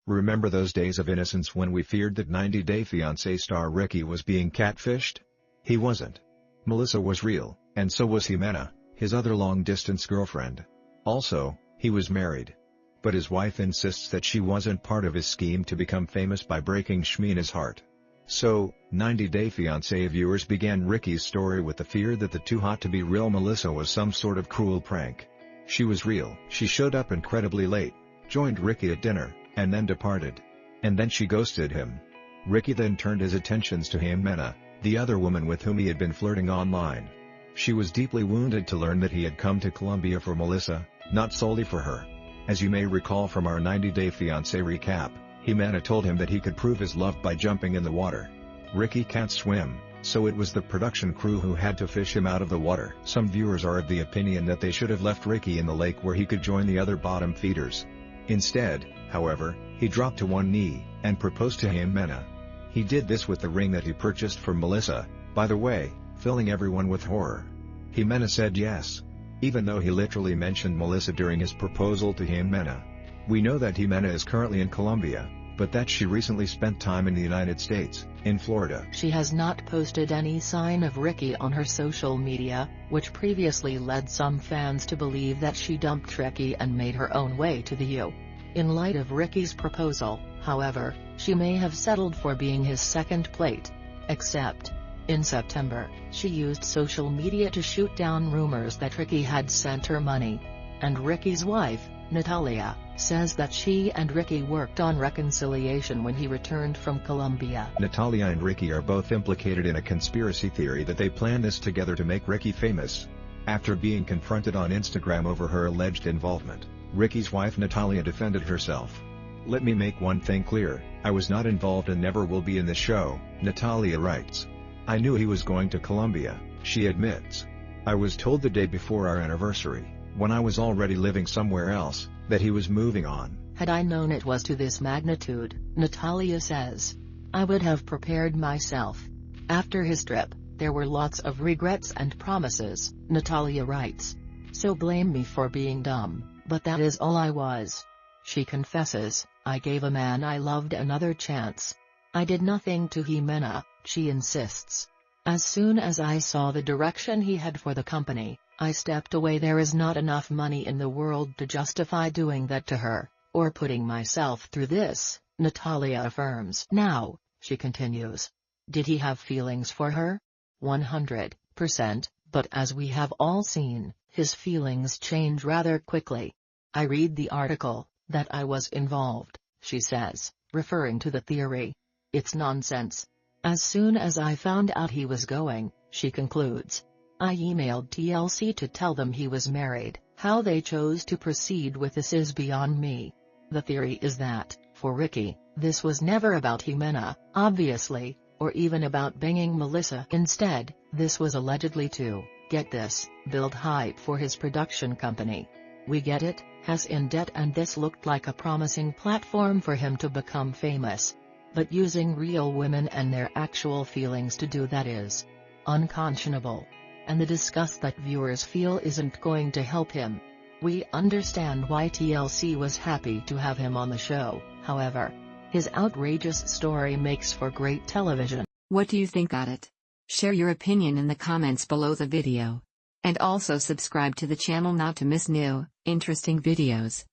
Remember those days of innocence when we feared that 90 Day Fiancé star Ricky was being catfished? He wasn't. Melissa was real, and so was Ximena, his other long-distance girlfriend. Also, he was married. But his wife insists that she wasn't part of his scheme to become famous by breaking Ximena's heart. So, 90 Day Fiancé viewers began Ricky's story with the fear that the too hot to be real Melissa was some sort of cruel prank. She was real. She showed up incredibly late, joined Ricky at dinner, and then departed. And then she ghosted him. Ricky then turned his attentions to Ximena, the other woman with whom he had been flirting online. She was deeply wounded to learn that he had come to Colombia for Melissa, not solely for her. As you may recall from our 90 Day Fiancé recap, Ximena told him that he could prove his love by jumping in the water. Ricky can't swim, so it was the production crew who had to fish him out of the water. Some viewers are of the opinion that they should have left Ricky in the lake where he could join the other bottom feeders. Instead, however, he dropped to one knee, and proposed to Ximena. He did this with the ring that he purchased from Melissa, by the way, filling everyone with horror. Ximena said yes. Even though he literally mentioned Melissa during his proposal to Ximena. We know that Ximena is currently in Colombia, but that she recently spent time in the United States, in Florida. She has not posted any sign of Ricky on her social media, which previously led some fans to believe that she dumped Ricky and made her own way to the U. In light of Ricky's proposal, however, she may have settled for being his second plate. Except, in September, she used social media to shoot down rumors that Ricky had sent her money. And Ricky's wife, Natalia, says that she and Ricky worked on reconciliation when he returned from Colombia. Natalia and Ricky are both implicated in a conspiracy theory that they planned this together to make Ricky famous. After being confronted on Instagram over her alleged involvement, Ricky's wife Natalia defended herself. "Let me make one thing clear, I was not involved and never will be in the show," Natalia writes. "I knew he was going to Colombia," she admits. "I was told the day before our anniversary, when I was already living somewhere else, that he was moving on. Had I known it was to this magnitude," Natalia says, "I would have prepared myself." After his trip, there were lots of regrets and promises, Natalia writes. "So blame me for being dumb, but that is all I was." She confesses, "I gave a man I loved another chance. I did nothing to Ximena," she insists. "As soon as I saw the direction he had for the company, I stepped away. There is not enough money in the world to justify doing that to her, or putting myself through this," Natalia affirms. Now, she continues, did he have feelings for her? 100%, but as we have all seen, his feelings change rather quickly. "I read the article, that I was involved," she says, referring to the theory. "It's nonsense. As soon as I found out he was going," she concludes, "I emailed TLC to tell them he was married. How they chose to proceed with this is beyond me." The theory is that, for Ricky, this was never about Ximena, obviously, or even about banging Melissa. Instead, this was allegedly to, get this, build hype for his production company. We get it, has in debt, and this looked like a promising platform for him to become famous. But using real women and their actual feelings to do that is unconscionable. And the disgust that viewers feel isn't going to help him. We understand why TLC was happy to have him on the show, however. His outrageous story makes for great television. What do you think about it? Share your opinion in the comments below the video. And also subscribe to the channel not to miss new, interesting videos.